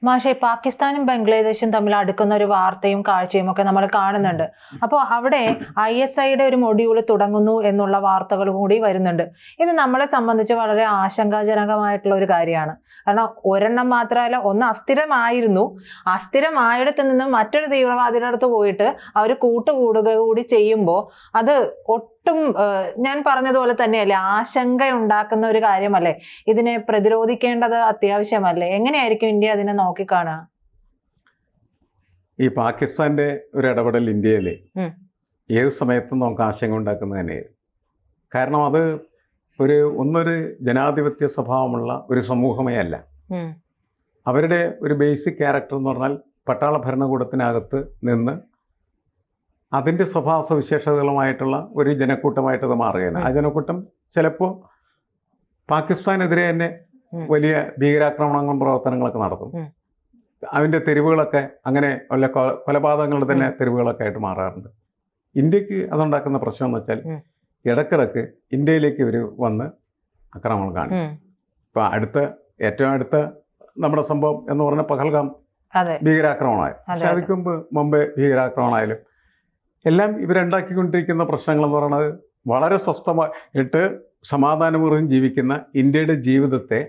മാഷെ, പാകിസ്ഥാനും ബംഗ്ലാദേശും തമ്മിൽ അടുക്കുന്ന ഒരു വാർത്തയും കാഴ്ചയും ഒക്കെ നമ്മൾ കാണുന്നുണ്ട്. അപ്പോൾ അവിടെ ISIയുടെ ഒരു മൊഡ്യൂൾ തുടങ്ങുന്നു എന്നുള്ള വാർത്തകൾ കൂടി വരുന്നുണ്ട്. ഇത് നമ്മളെ സംബന്ധിച്ച് വളരെ ആശങ്കാജനകമായിട്ടുള്ള ഒരു കാര്യമാണ്. കാരണം ഒരെണ്ണം മാത്രമല്ല, ഒന്ന് അസ്ഥിരമായിരുന്നു. അസ്ഥിരമായിടത്ത് നിന്ന് മറ്റൊരു തീവ്രവാദിയുടെ അടുത്ത് പോയിട്ട് അവർ കൂട്ടുകൂടുക കൂടി ചെയ്യുമ്പോൾ അത് ഒട്ടും ഞാൻ പറഞ്ഞതുപോലെ തന്നെയല്ലേ, ആശങ്ക ഉണ്ടാക്കുന്ന ഒരു കാര്യമല്ലേ? ഇതിനെ പ്രതിരോധിക്കേണ്ടത് അത്യാവശ്യമല്ലേ? എങ്ങനെയായിരിക്കും ഇന്ത്യ അതിനെ നോക്കിക്കാണുക? ഈ പാകിസ്ഥാന്റെ ഒരു ഇടപെടൽ ഇന്ത്യയിൽ ഏത് സമയത്തും നമുക്ക് ആശങ്ക ഉണ്ടാക്കുന്നത് തന്നെയായിരുന്നു. കാരണം അത് ഒന്നൊരു ജനാധിപത്യ സ്വഭാവമുള്ള ഒരു സമൂഹമേ അല്ല. അവരുടെ ഒരു ബേസിക് ക്യാരക്ടർ എന്ന് പറഞ്ഞാൽ പട്ടാള ഭരണകൂടത്തിനകത്ത് നിന്ന് അതിൻ്റെ സ്വഭാവ സവിശേഷതകളുമായിട്ടുള്ള ഒരു ജനക്കൂട്ടമായിട്ടത് മാറുകയാണ്. ആ ജനക്കൂട്ടം ചിലപ്പോൾ പാകിസ്ഥാനെതിരെ തന്നെ വലിയ ഭീകരാക്രമണങ്ങളും പ്രവർത്തനങ്ങളൊക്കെ നടത്തും. അതിൻ്റെ തെരുവുകളൊക്കെ അങ്ങനെ വല്ല കൊലപാതകങ്ങളുടെ തന്നെ തെരുവുകളൊക്കെ ആയിട്ട് മാറാറുണ്ട്. ഇന്ത്യക്ക് അതുണ്ടാക്കുന്ന പ്രശ്നം എന്ന് വെച്ചാൽ ഇടക്കിടക്ക് ഇന്ത്യയിലേക്ക് ഇവർ വന്ന് ആക്രമണം കാണും. ഇപ്പം ഏറ്റവും അടുത്ത നമ്മുടെ സംഭവം എന്ന് പറഞ്ഞാൽ പഹൽഗാം ഭീകരാക്രമണമായിരുന്നു. പക്ഷെ അതിക്ക് മുമ്പ് ഭീകരാക്രമണമായാലും എല്ലാം ഇവരുണ്ടാക്കിക്കൊണ്ടിരിക്കുന്ന പ്രശ്നങ്ങൾ എന്ന് പറയുന്നത് വളരെ സ്വസ്ഥമായിട്ട് സമാധാനപൂർവ്വം ജീവിക്കുന്ന ഇന്ത്യയുടെ ജീവിതത്തെ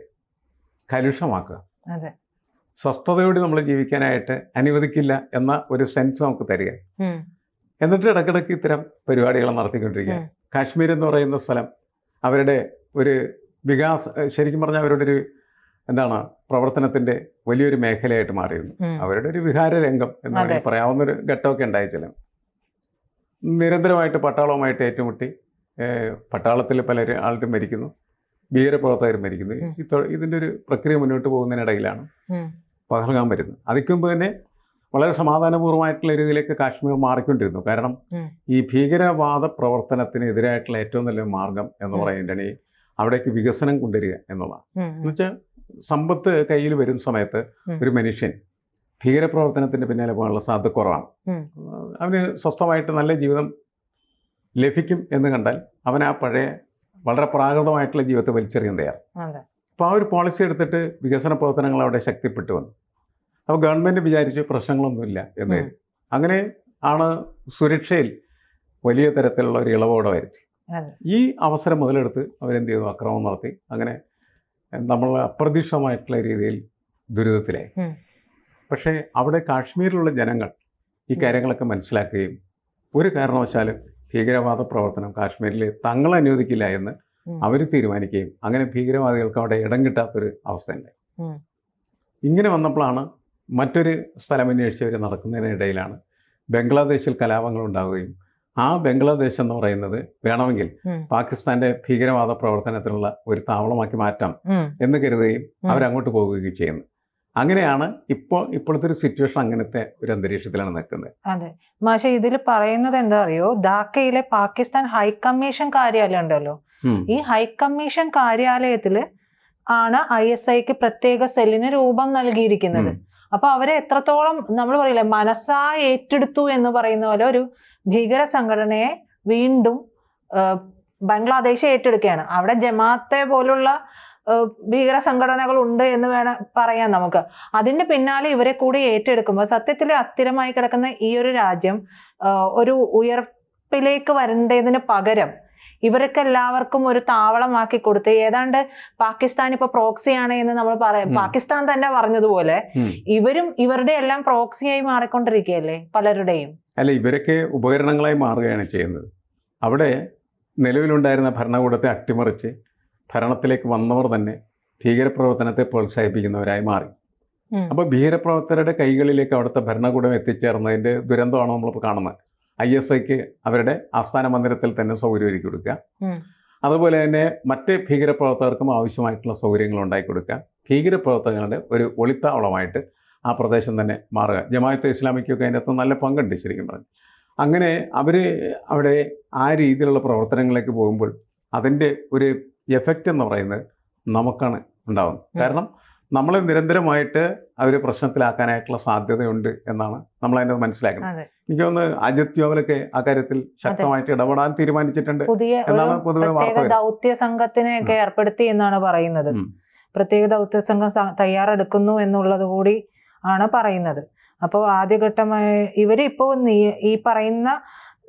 കലുഷമാക്കുക, സ്വസ്ഥതയോടെ നമ്മൾ ജീവിക്കാനായിട്ട് അനുവദിക്കില്ല എന്ന ഒരു സെൻസ് നമുക്ക് തരിക. എന്നിട്ട് ഇടയ്ക്കിടയ്ക്ക് ഇത്തരം പരിപാടികൾ നടത്തിക്കൊണ്ടിരിക്കുക. കാശ്മീർ എന്ന് പറയുന്ന സ്ഥലം അവരുടെ ഒരു ശരിക്കും പറഞ്ഞാൽ അവരുടെ ഒരു പ്രവർത്തനത്തിൻ്റെ വലിയൊരു മേഖലയായിട്ട് മാറിയിരുന്നു. അവരുടെ ഒരു വിഹാര രംഗം എന്ന് വേണമെങ്കിൽ പറയാവുന്നൊരു ഘട്ടമൊക്കെ ഉണ്ടായി. ചില നിരന്തരമായിട്ട് പട്ടാളവുമായിട്ട് ഏറ്റുമുട്ടി പട്ടാളത്തിൽ ആളും മരിക്കുന്നു, ഭീകരപ്രവർത്തകർ മരിക്കുന്നു. ഇതിൻ്റെ ഒരു പ്രക്രിയ മുന്നോട്ട് പോകുന്നതിനിടയിലാണ് പഹൽഗാം വരുന്നത്. അതിക്ക് മുമ്പ് തന്നെ വളരെ സമാധാനപൂർവ്വമായിട്ടുള്ള രീതിയിലേക്ക് കാശ്മീർ മാറിക്കൊണ്ടിരുന്നു. കാരണം ഈ ഭീകരവാദ പ്രവർത്തനത്തിനെതിരായിട്ടുള്ള ഏറ്റവും നല്ല മാർഗം എന്ന് പറയുന്നതിന് അവിടേക്ക് വികസനം കൊണ്ടുവരിക എന്നുള്ളതാണ്. എന്നുവെച്ചാൽ സമ്പത്ത് കയ്യിൽ വരുന്ന സമയത്ത് ഒരു മനുഷ്യൻ ഭീകരപ്രവർത്തനത്തിൻ്റെ പിന്നാലെ പോകാനുള്ള സാധ്യത കുറവാണ്. അവന് സ്വസ്ഥമായിട്ട് നല്ല ജീവിതം ലഭിക്കും എന്ന് കണ്ടാൽ അവൻ ആ പഴയ വളരെ പ്രാകൃതമായിട്ടുള്ള ജീവിതത്തെ വലിച്ചെറിയാൻ തയ്യാറാണ്. അപ്പോൾ ആ ഒരു പോളിസി എടുത്തിട്ട് വികസന പ്രവർത്തനങ്ങൾ അവിടെ ശക്തിപ്പെട്ടു വന്നു. അപ്പോൾ ഗവൺമെൻറ് വിചാരിച്ചു പ്രശ്നങ്ങളൊന്നുമില്ല എന്ന്. അങ്ങനെ ആണ് സുരക്ഷയിൽ വലിയ തരത്തിലുള്ള ഒരു ഇളവോടെ വരുത്തി. ഈ അവസരം മുതലെടുത്ത് അവരെന്ത് ചെയ്തു? ആക്രമണം നടത്തി. അങ്ങനെ നമ്മൾ അപ്രതീക്ഷിതമായിട്ടുള്ള രീതിയിൽ ദുരിതത്തിലായി. പക്ഷേ അവിടെ കാശ്മീരിലുള്ള ജനങ്ങൾ ഈ കാര്യങ്ങളൊക്കെ മനസ്സിലാക്കുകയും ഒരു കാരണവശാലും ഭീകരവാദ പ്രവർത്തനം കാശ്മീരിൽ തങ്ങൾ അനുവദിക്കില്ല എന്ന് അവർ തീരുമാനിക്കുകയും അങ്ങനെ ഭീകരവാദികൾക്ക് അവിടെ ഇടം കിട്ടാത്തൊരു അവസ്ഥയുണ്ടായി. ഇങ്ങനെ വന്നപ്പോഴാണ് മറ്റൊരു സ്ഥലം അന്വേഷിച്ചവർ നടക്കുന്നതിനിടയിലാണ് ബംഗ്ലാദേശിൽ കലാപങ്ങൾ ഉണ്ടാവുകയും ആ ബംഗ്ലാദേശ് എന്ന് പറയുന്നത് വേണമെങ്കിൽ പാകിസ്ഥാന്റെ ഭീകരവാദ പ്രവർത്തനത്തിനുള്ള ഒരു താവളമാക്കി മാറ്റാം എന്ന് കരുതുകയും അവരങ്ങോട്ട് പോവുകയും ചെയ്യുന്നു. അങ്ങനെയാണ് ഇപ്പോഴത്തെ ഒരു സിറ്റുവേഷൻ. അങ്ങനത്തെ ഒരു അന്തരീക്ഷത്തിലാണ് നിൽക്കുന്നത്. അതെ മാഷെ, ഇതിൽ പറയുന്നത് എന്താ അറിയോ, ധാക്കയിലെ പാകിസ്ഥാൻ ഹൈക്കമ്മീഷൻ കാര്യാലയം ഉണ്ടല്ലോ, ഈ ഹൈക്കമ്മീഷൻ കാര്യാലയത്തില് ആണ് ISIക്ക് പ്രത്യേക സെല്ലിന് രൂപം നൽകിയിരിക്കുന്നത്. അപ്പൊ അവരെ എത്രത്തോളം നമ്മൾ പറയില്ലേ, മനസ്സാ ഏറ്റെടുത്തു എന്ന് പറയുന്ന പോലെ ഒരു ഭീകര സംഘടനയെ വീണ്ടും ബംഗ്ലാദേശ് ഏറ്റെടുക്കുകയാണ്. അവിടെ ജമാഅത്തെ പോലുള്ള ഭീകര സംഘടനകൾ ഉണ്ട് എന്ന് പറയാം നമുക്ക്. അതിന്റെ പിന്നാലെ ഇവരെ കൂടി ഏറ്റെടുക്കുമ്പോൾ സത്യത്തിൽ അസ്ഥിരമായി കിടക്കുന്ന ഈ ഒരു രാജ്യം ഒരു ഉയർപ്പിലേക്ക് വരേണ്ടതിന് പകരം ഇവർക്ക് എല്ലാവർക്കും ഒരു താവളമാക്കി കൊടുത്ത് ഏതാണ്ട് പാകിസ്ഥാൻ ഇപ്പൊ പ്രോക്സിയാണ് എന്ന് നമ്മൾ പറയാം. പാകിസ്ഥാൻ തന്നെ പറഞ്ഞതുപോലെ ഇവരും ഇവരുടെ എല്ലാം പ്രോക്സിയായി മാറിക്കൊണ്ടിരിക്കുകയല്ലേ പലരുടെയും. അല്ല, ഇവരൊക്കെ ഉപകരണങ്ങളായി മാറുകയാണ് ചെയ്യുന്നത്. അവിടെ നിലവിലുണ്ടായിരുന്ന ഭരണകൂടത്തെ അട്ടിമറിച്ച് ഭരണത്തിലേക്ക് വന്നവർ തന്നെ ഭീകരപ്രവർത്തനത്തെ പ്രോത്സാഹിപ്പിക്കുന്നവരായി മാറി. അപ്പോൾ ഭീകരപ്രവർത്തകരുടെ കൈകളിലേക്ക് അവിടുത്തെ ഭരണകൂടം എത്തിച്ചേർന്നതിൻ്റെ ദുരന്തമാണ് നമ്മളിപ്പോൾ കാണുന്നത്. ISIക്ക് അവരുടെ ആസ്ഥാന മന്ദിരത്തിൽ തന്നെ സൗകര്യം ഒരുക്കി കൊടുക്കുക, അതുപോലെ തന്നെ മറ്റ് ഭീകരപ്രവർത്തകർക്കും ആവശ്യമായിട്ടുള്ള സൗകര്യങ്ങൾ ഉണ്ടാക്കി കൊടുക്കുക, ഭീകരപ്രവർത്തകരുടെ ഒരു ഒളിത്താവളമായിട്ട് ആ പ്രദേശം തന്നെ മാറുക. ജമാഅത്തെ ഇസ്ലാമിക്കൊക്കെ അതിനകത്ത് നല്ല പങ്കുണ്ട് ശരിക്കും പറഞ്ഞു. അങ്ങനെ അവർ അവിടെ ആ രീതിയിലുള്ള പ്രവർത്തനങ്ങളിലേക്ക് പോകുമ്പോൾ അതിൻ്റെ ഒരു എഫക്റ്റ് എന്ന് പറയുന്നത് നമുക്കാണ് ഉണ്ടാകുന്നത്. കാരണം നമ്മളെ നിരന്തരമായിട്ട് അവർ പ്രശ്നത്തിലാക്കാനായിട്ടുള്ള സാധ്യതയുണ്ട് എന്നാണ് നമ്മൾ അതിൻ്റെ മനസ്സിലാക്കുന്നത്. എനിക്ക് തോന്നുന്നു അജിത് ഡോവലൊക്കെ ആ കാര്യത്തിൽ ശക്തമായിട്ട് ഇടപെടാൻ തീരുമാനിച്ചിട്ടുണ്ട് എന്നാണ് പൊതുവെ വാർത്ത. ദൗത്യ സംഘത്തിനെയൊക്കെ ഏർപ്പെടുത്തി എന്നാണ് പറയുന്നത്. പ്രത്യേക ദൗത്യ സംഘം തയ്യാറെടുക്കുന്നു എന്നുള്ളത് കൂടി ആണ് പറയുന്നത്. അപ്പോൾ ആദ്യഘട്ടമായി ഇവരിപ്പോൾ ഈ പറയുന്ന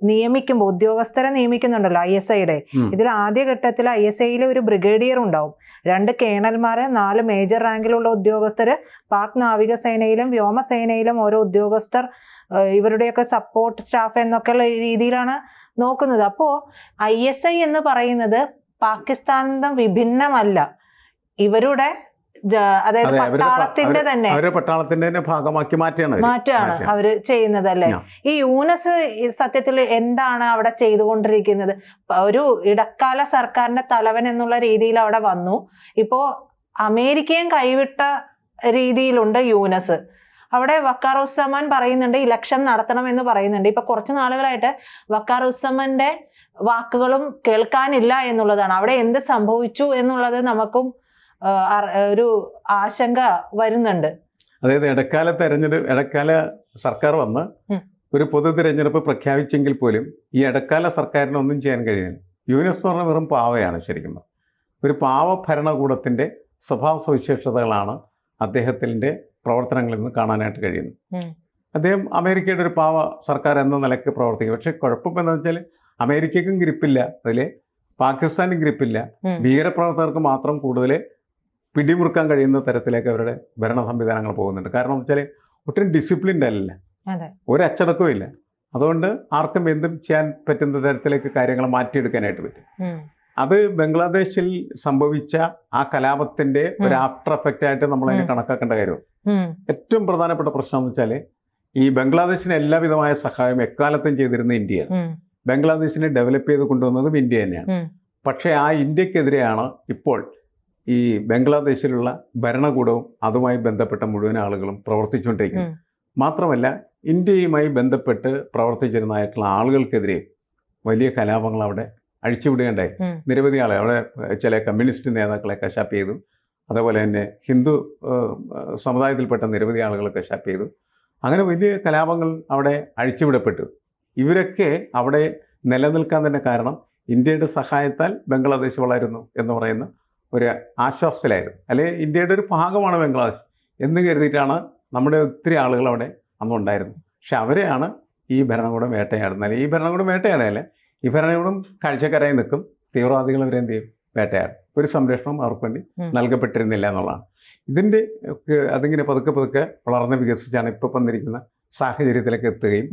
നിയമിക്കുമ്പോൾ ഉദ്യോഗസ്ഥരെ നിയമിക്കുന്നുണ്ടല്ലോ ISIയുടെ, ഇതിൽ ആദ്യഘട്ടത്തിൽ ISIയിൽ ഒരു ബ്രിഗേഡിയർ ഉണ്ടാവും, 2 കേണൽമാര്, 4 മേജർ റാങ്കിലുള്ള ഉദ്യോഗസ്ഥര്, പാക് നാവികസേനയിലും വ്യോമസേനയിലും ഓരോ ഉദ്യോഗസ്ഥർ, ഇവരുടെയൊക്കെ സപ്പോർട്ട് സ്റ്റാഫ് എന്നൊക്കെയുള്ള രീതിയിലാണ് നോക്കുന്നത്. അപ്പോൾ ISI എന്ന് പറയുന്നത് പാകിസ്ഥാനിൽ വിഭിന്നമല്ല, ഇവരുടെ അതായത് പട്ടാളത്തിന്റെ തന്നെ ഭാഗമാക്കി മാറ്റാണ് അവര് ചെയ്യുന്നത് അല്ലേ. ഈ യൂനസ് സത്യത്തിൽ എന്താണ് അവിടെ ചെയ്തുകൊണ്ടിരിക്കുന്നത്? ഒരു ഇടക്കാല സർക്കാരിന്റെ തലവൻ എന്നുള്ള രീതിയിൽ അവിടെ വന്നു. ഇപ്പോ അമേരിക്കയും കൈവിട്ട രീതിയിലുണ്ട് യൂനസ്. അവിടെ വക്കാറുസ്സമാൻ പറയുന്നുണ്ട് ഇലക്ഷൻ നടത്തണം എന്ന് പറയുന്നുണ്ട്. ഇപ്പൊ കുറച്ചു നാളുകളായിട്ട് വക്കാറുസ്സമാന്റെ വാക്കുകളും കേൾക്കാനില്ല എന്നുള്ളതാണ്. അവിടെ എന്ത് സംഭവിച്ചു എന്നുള്ളത് നമുക്കും ഒരു ആശങ്ക വരുന്നുണ്ട്. അതായത് ഇടക്കാല സർക്കാർ വന്ന് ഒരു പൊതു തിരഞ്ഞെടുപ്പ് പ്രഖ്യാപിച്ചെങ്കിൽ പോലും ഈ ഇടക്കാല സർക്കാരിന് ഒന്നും ചെയ്യാൻ കഴിയുന്നില്ല. യൂനസ് എന്ന് പറഞ്ഞാൽ വെറും പാവയാണ്. ശരിക്കും ഒരു പാവ ഭരണകൂടത്തിന്റെ സ്വഭാവ സവിശേഷതകളാണ് അദ്ദേഹത്തിന്റെ പ്രവർത്തനങ്ങളിൽ നിന്ന് കാണാനായിട്ട് കഴിയുന്നത്. അദ്ദേഹം അമേരിക്കയുടെ ഒരു പാവ സർക്കാർ എന്ന നിലയ്ക്ക് പ്രവർത്തിക്കും. പക്ഷെ കുഴപ്പം എന്താണെന്ന് വെച്ചാൽ അമേരിക്കയ്ക്കും ഗ്രിപ്പില്ല, അതിൽ പാകിസ്ഥാനും ഗ്രിപ്പില്ല. ഭീകരപ്രവർത്തകർക്ക് മാത്രം കൂടുതൽ പിടിമുറുക്കാൻ കഴിയുന്ന തരത്തിലേക്ക് അവരുടെ ഭരണ സംവിധാനങ്ങൾ പോകുന്നുണ്ട്. കാരണം എന്ന് വെച്ചാൽ ഒട്ടും ഡിസിപ്ലിൻഡ് അല്ല, ഒരു അച്ചടക്കവും ഇല്ല. അതുകൊണ്ട് ആർക്കും എന്തും ചെയ്യാൻ പറ്റുന്ന തരത്തിലേക്ക് കാര്യങ്ങൾ മാറ്റിയെടുക്കാനായിട്ട് പറ്റും. അത് ബംഗ്ലാദേശിൽ സംഭവിച്ച ആ കലാപത്തിന്റെ ഒരു ആഫ്റ്റർ എഫക്റ്റ് ആയിട്ട് നമ്മൾ അതിനെ കണക്കാക്കേണ്ട കാര്യമാണ്. ഏറ്റവും പ്രധാനപ്പെട്ട പ്രശ്നം എന്ന് വെച്ചാൽ ഈ ബംഗ്ലാദേശിന് എല്ലാവിധമായ സഹായം എക്കാലത്തും ചെയ്തിരുന്ന ഇന്ത്യയാണ്. ബംഗ്ലാദേശിനെ ഡെവലപ്പ് ചെയ്ത് കൊണ്ടുവന്നതും ഇന്ത്യ തന്നെയാണ്. പക്ഷേ ആ ഇന്ത്യക്കെതിരെയാണ് ഇപ്പോൾ ഈ ബംഗ്ലാദേശിലുള്ള ഭരണകൂടവും അതുമായി ബന്ധപ്പെട്ട മുഴുവൻ ആളുകളും പ്രവർത്തിച്ചുകൊണ്ടിരിക്കുന്നത്. മാത്രമല്ല ഇന്ത്യയുമായി ബന്ധപ്പെട്ട് പ്രവർത്തിച്ചിരുന്നതായിട്ടുള്ള ആളുകൾക്കെതിരെ വലിയ കലാപങ്ങൾ അവിടെ അഴിച്ചുവിടുകയുണ്ടായി. നിരവധി ആളെ അവിടെ ചില കമ്മ്യൂണിസ്റ്റ് നേതാക്കളെ കശാപ്പ് ചെയ്തു. അതേപോലെ തന്നെ ഹിന്ദു സമുദായത്തിൽപ്പെട്ട നിരവധി ആളുകളെ കശാപ്പ് ചെയ്തു. അങ്ങനെ വലിയ കലാപങ്ങൾ അവിടെ അഴിച്ചുവിടപ്പെട്ടു. ഇവരൊക്കെ അവിടെ നിലനിൽക്കാൻ തന്നെ കാരണം ഇന്ത്യയുടെ സഹായത്താൽ ബംഗ്ലാദേശ് വളരുന്നു എന്ന് പറയുന്ന ഒരു ആശ്വാസത്തിലായിരുന്നു. അല്ലെങ്കിൽ ഇന്ത്യയുടെ ഒരു ഭാഗമാണ് ബംഗ്ലാദേശ് എന്ന് കരുതിയിട്ടാണ് നമ്മുടെ ഒത്തിരി ആളുകൾ അവിടെ അന്നുണ്ടായിരുന്നു. പക്ഷെ അവരെയാണ് ഈ ഭരണകൂടം വേട്ടയാടുന്നത്. അല്ലെങ്കിൽ ഈ ഭരണകൂടം വേട്ടയാടല്ല, ഈ ഭരണകൂടം കാഴ്ചക്കാരായി നിൽക്കും, തീവ്രവാദികൾ അവരെന്ത് ചെയ്യും, വേട്ടയാടും. ഒരു സംരക്ഷണം അവർക്ക് വേണ്ടി നൽകപ്പെട്ടിരുന്നില്ല എന്നുള്ളതാണ്. ഇതിൻ്റെ അതിങ്ങനെ പതുക്കെ വളർന്ന് വികസിച്ചാണ് ഇപ്പോൾ വന്നിരിക്കുന്ന സാഹചര്യത്തിലേക്ക് എത്തുകയും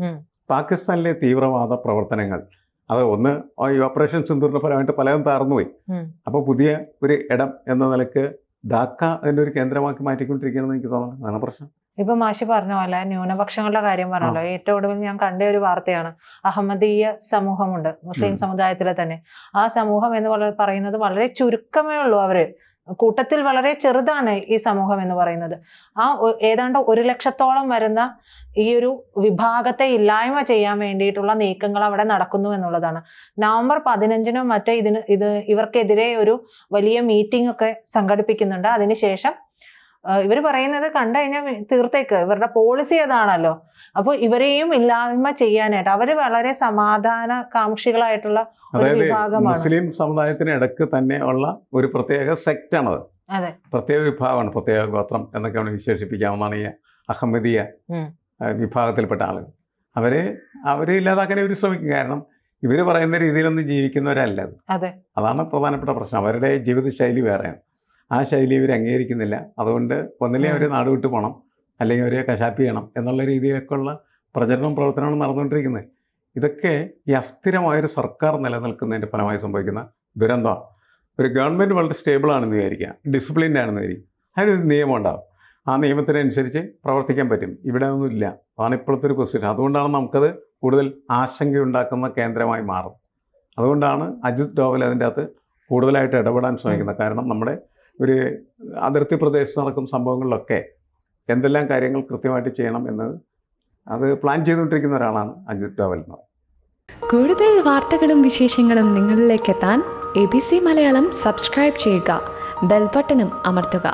പാകിസ്ഥാനിലെ തീവ്രവാദ പ്രവർത്തനങ്ങൾ അത് ഒന്ന് ഈ ഓപ്പറേഷൻ സിന്ദൂറിന്റെ ഫലമായിട്ട് പലതും താർന്നുപോയി. അപ്പോൾ പുതിയ ഒരു ഇടം എന്ന നിലക്ക് ധാക്ക അതിൻ്റെ ഒരു കേന്ദ്രമാക്കി മാറ്റിക്കൊണ്ടിരിക്കുകയാണെന്ന് എനിക്ക് തോന്നുന്നു. അതാണ് പ്രശ്നം. ഇപ്പൊ മാഷി പറഞ്ഞ പോലെ ന്യൂനപക്ഷങ്ങളുടെ കാര്യം പറഞ്ഞല്ലോ, ഏറ്റവും ഒടുവിൽ ഞാൻ കണ്ട ഒരു വാർത്തയാണ്. അഹമ്മദീയ സമൂഹമുണ്ട്, മുസ്ലിം സമുദായത്തിലെ തന്നെ. ആ സമൂഹം എന്ന് പറയുന്നത് വളരെ ചുരുക്കമേ ഉള്ളൂ. അവര് കൂട്ടത്തിൽ വളരെ ചെറുതാണ് ഈ സമൂഹം എന്ന് പറയുന്നത്. ആ ഏതാണ്ട് 1 ലക്ഷത്തോളം വരുന്ന ഈ ഒരു വിഭാഗത്തെ ഇല്ലായ്മ ചെയ്യാൻ വേണ്ടിയിട്ടുള്ള നീക്കങ്ങൾ അവിടെ നടക്കുന്നു എന്നുള്ളതാണ്. നവംബർ 15-നോ മറ്റോ ഇവർക്കെതിരെ ഒരു വലിയ മീറ്റിംഗ് ഒക്കെ സംഘടിപ്പിക്കുന്നുണ്ട്. അതിനുശേഷം ഇവർ പറയുന്നത് കണ്ടു കഴിഞ്ഞാൽ തീർത്തേക്ക്, ഇവരുടെ പോളിസി അതാണല്ലോ. അപ്പോൾ ഇവരെയും ഇല്ലായ്മ ചെയ്യാനായിട്ട് അവര് വളരെ സമാധാന കാംക്ഷികളായിട്ടുള്ള ഒരു വിഭാഗമാണ്. മുസ്ലിം സമുദായത്തിന് ഇടയ്ക്ക് തന്നെ ഉള്ള ഒരു പ്രത്യേക സെക്റ്റാണത്. അതെ, പ്രത്യേക വിഭാഗമാണ്, പ്രത്യേക ഗോത്രം എന്നൊക്കെയാണ് വിശേഷിപ്പിക്കാവുന്നതാണ് ഈ അഹമ്മദിയ വിഭാഗത്തിൽപ്പെട്ട ആളുകൾ. അവരെ ഇല്ലാതാക്കാൻ ഇവർ ശ്രമിക്കും. കാരണം ഇവർ പറയുന്ന രീതിയിലൊന്നും ജീവിക്കുന്നവരല്ല. അതാണ് പ്രധാനപ്പെട്ട പ്രശ്നം. അവരുടെ ജീവിതശൈലി വേറെയാണ്. ആ ശൈലി ഇവർ അംഗീകരിക്കുന്നില്ല. അതുകൊണ്ട് ഒന്നില്ലേ അവർ നാട് വിട്ടു പോകണം, അല്ലെങ്കിൽ അവരെ കശാപ്പ് ചെയ്യണം എന്നുള്ള രീതിയിലൊക്കെയുള്ള പ്രചരണവും പ്രവർത്തനങ്ങളും നടന്നുകൊണ്ടിരിക്കുന്നത്. ഇതൊക്കെ ഈ അസ്ഥിരമായൊരു സർക്കാർ നിലനിൽക്കുന്നതിൻ്റെ ഫലമായി സംഭവിക്കുന്ന ദുരന്തമാണ്. ഒരു ഗവൺമെൻറ് വളരെ സ്റ്റേബിളാണെന്ന് വിചാരിക്കുക, ഡിസിപ്ലിൻഡ് ആണെന്ന് വിചാരിക്കുക, അതിനൊരു നിയമം ഉണ്ടാവും. ആ നിയമത്തിനനുസരിച്ച് പ്രവർത്തിക്കാൻ പറ്റും. ഇവിടെ ഒന്നുമില്ല. അതാണ് ഇപ്പോഴത്തെ ഒരു പൊസിഷൻ. അതുകൊണ്ടാണ് നമുക്കത് കൂടുതൽ ആശങ്കയുണ്ടാക്കുന്ന കേന്ദ്രമായി മാറും. അതുകൊണ്ടാണ് അജിത് ഡോവൽ അതിൻ്റെ അകത്ത് കൂടുതലായിട്ട് ഇടപെടാൻ ശ്രമിക്കുന്നത്. കാരണം നമ്മുടെ ഒരു അതിർത്തി പ്രദേശത്ത് നടക്കുന്ന സംഭവങ്ങളിലൊക്കെ എന്തെല്ലാം കാര്യങ്ങൾ കൃത്യമായിട്ട് ചെയ്യണം എന്നത് അത് പ്ലാൻ ചെയ്തുകൊണ്ടിരിക്കുന്ന ഒരാളാണ് അജിത് ഡോവൽ എന്ന്. കൂടുതൽ വാർത്തകളും വിശേഷങ്ങളും നിങ്ങളിലേക്ക് എത്താൻ ABC മലയാളം സബ്സ്ക്രൈബ് ചെയ്യുക, ബെൽ ബട്ടണും അമർത്തുക.